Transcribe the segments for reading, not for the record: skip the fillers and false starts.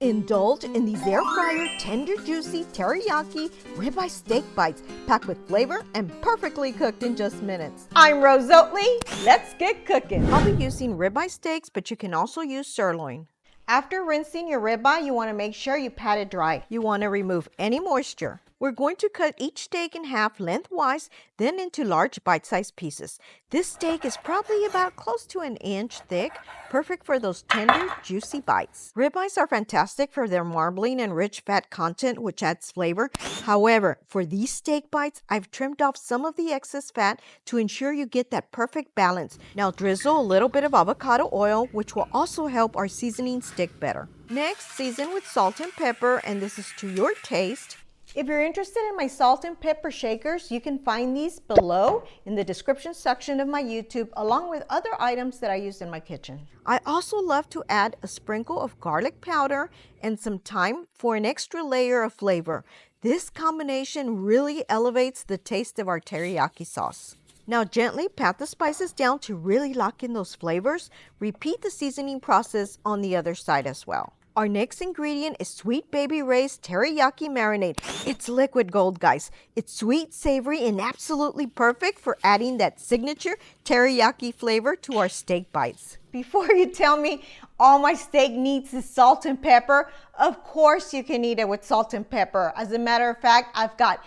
Indulge in these air fryer, tender, juicy teriyaki ribeye steak bites packed with flavor and perfectly cooked in just minutes. I'm Rose Oatley. Let's get cooking. I'll be using ribeye steaks, but you can also use sirloin. After rinsing your ribeye, you want to make sure you pat it dry. You want to remove any moisture. We're going to cut each steak in half lengthwise, then into large bite-sized pieces. This steak is probably about close to an inch thick, perfect for those tender, juicy bites. Ribeyes are fantastic for their marbling and rich fat content, which adds flavor. However, for these steak bites, I've trimmed off some of the excess fat to ensure you get that perfect balance. Now drizzle a little bit of avocado oil, which will also help our seasoning stick better. Next, season with salt and pepper, and this is to your taste. If you're interested in my salt and pepper shakers, you can find these below in the description section of my YouTube, along with other items that I use in my kitchen. I also love to add a sprinkle of garlic powder and some thyme for an extra layer of flavor. This combination really elevates the taste of our teriyaki sauce. Now gently pat the spices down to really lock in those flavors. Repeat the seasoning process on the other side as well. Our next ingredient is Sweet Baby Ray's Teriyaki Marinade. It's liquid gold, guys. It's sweet, savory, and absolutely perfect for adding that signature teriyaki flavor to our steak bites. Before you tell me all my steak needs is salt and pepper, of course you can eat it with salt and pepper. As a matter of fact, I've got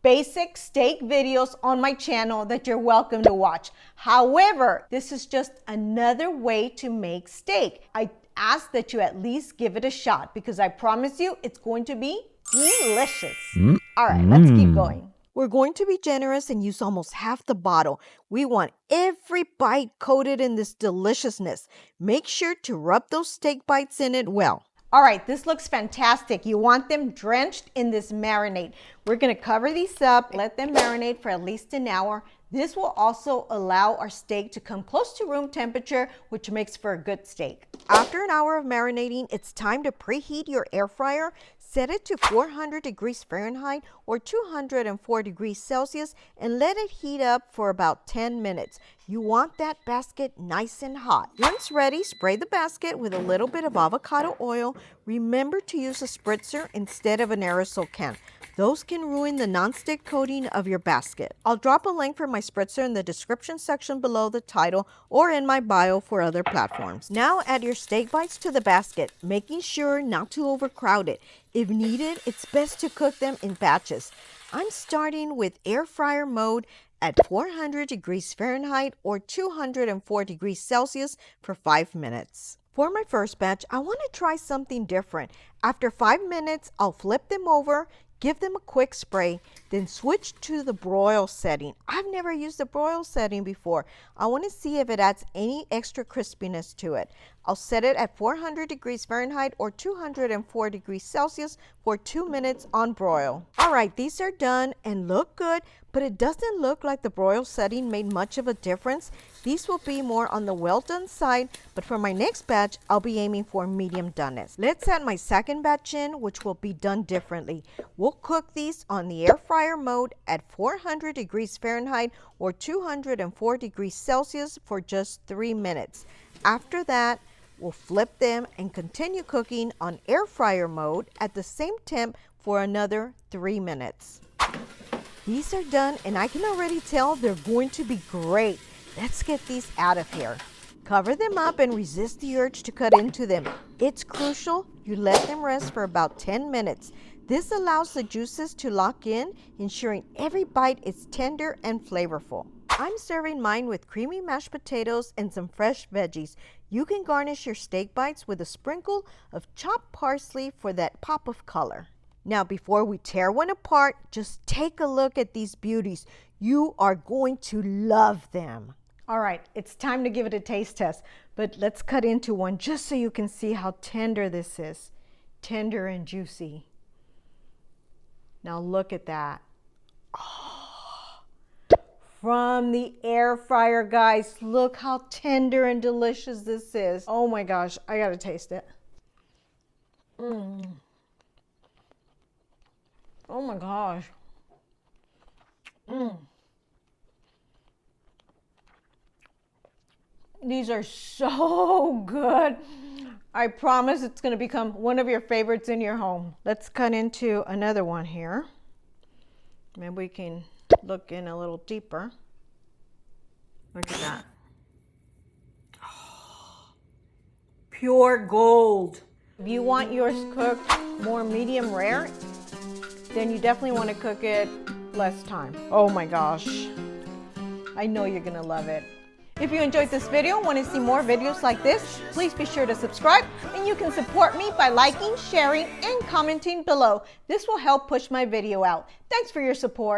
basic steak videos on my channel that you're welcome to watch. However, this is just another way to make steak. I ask that you at least give it a shot because I promise you it's going to be delicious. All right, let's keep going. We're going to be generous and use almost half the bottle. We want every bite coated in this deliciousness. Make sure to rub those steak bites in it well. All right, this looks fantastic. You want them drenched in this marinade. We're gonna cover these up, let them marinate for at least an hour. This will also allow our steak to come close to room temperature, which makes for a good steak. After an hour of marinating, it's time to preheat your air fryer. Set it to 400 degrees Fahrenheit or 204 degrees Celsius and let it heat up for about 10 minutes. You want that basket nice and hot. Once ready, spray the basket with a little bit of avocado oil. Remember to use a spritzer instead of an aerosol can. Those can ruin the nonstick coating of your basket. I'll drop a link for my spritzer in the description section below the title or in my bio for other platforms. Now add your steak bites to the basket, making sure not to overcrowd it. If needed, it's best to cook them in batches. I'm starting with air fryer mode at 400 degrees Fahrenheit or 204 degrees Celsius for 5 minutes. For my first batch, I want to try something different. After 5 minutes, I'll flip them over, give them a quick spray, then switch to the broil setting. I've never used the broil setting before. I want to see if it adds any extra crispiness to it. I'll set it at 400 degrees Fahrenheit or 204 degrees Celsius for 2 minutes on broil. All right, these are done and look good, but it doesn't look like the broil setting made much of a difference. These will be more on the well done side, but for my next batch, I'll be aiming for medium doneness. Let's add my second batch in, which will be done differently. We'll cook these on the air fryer mode at 400 degrees Fahrenheit or 204 degrees Celsius for just 3 minutes. After that, we'll flip them and continue cooking on air fryer mode at the same temp for another 3 minutes. These are done and I can already tell they're going to be great. Let's get these out of here. Cover them up and resist the urge to cut into them. It's crucial you let them rest for about 10 minutes. This allows the juices to lock in, ensuring every bite is tender and flavorful. I'm serving mine with creamy mashed potatoes and some fresh veggies. You can garnish your steak bites with a sprinkle of chopped parsley for that pop of color. Now, before we tear one apart, just take a look at these beauties. You are going to love them. All right, it's time to give it a taste test, but let's cut into one just so you can see how tender this is. Tender and juicy. Now look at that. Oh, from the air fryer, guys, look how tender and delicious this is. Oh my gosh, I gotta taste it. Oh my gosh. These are so good. I promise it's going to become one of your favorites in your home. Let's cut into another one here. Maybe we can look in a little deeper. Look at that. Oh, pure gold. If you want yours cooked more medium rare, then you definitely want to cook it less time. Oh my gosh. I know you're going to love it. If you enjoyed this video and want to see more videos like this, please be sure to subscribe, and you can support me by liking, sharing, and commenting below. This will help push my video out. Thanks for your support.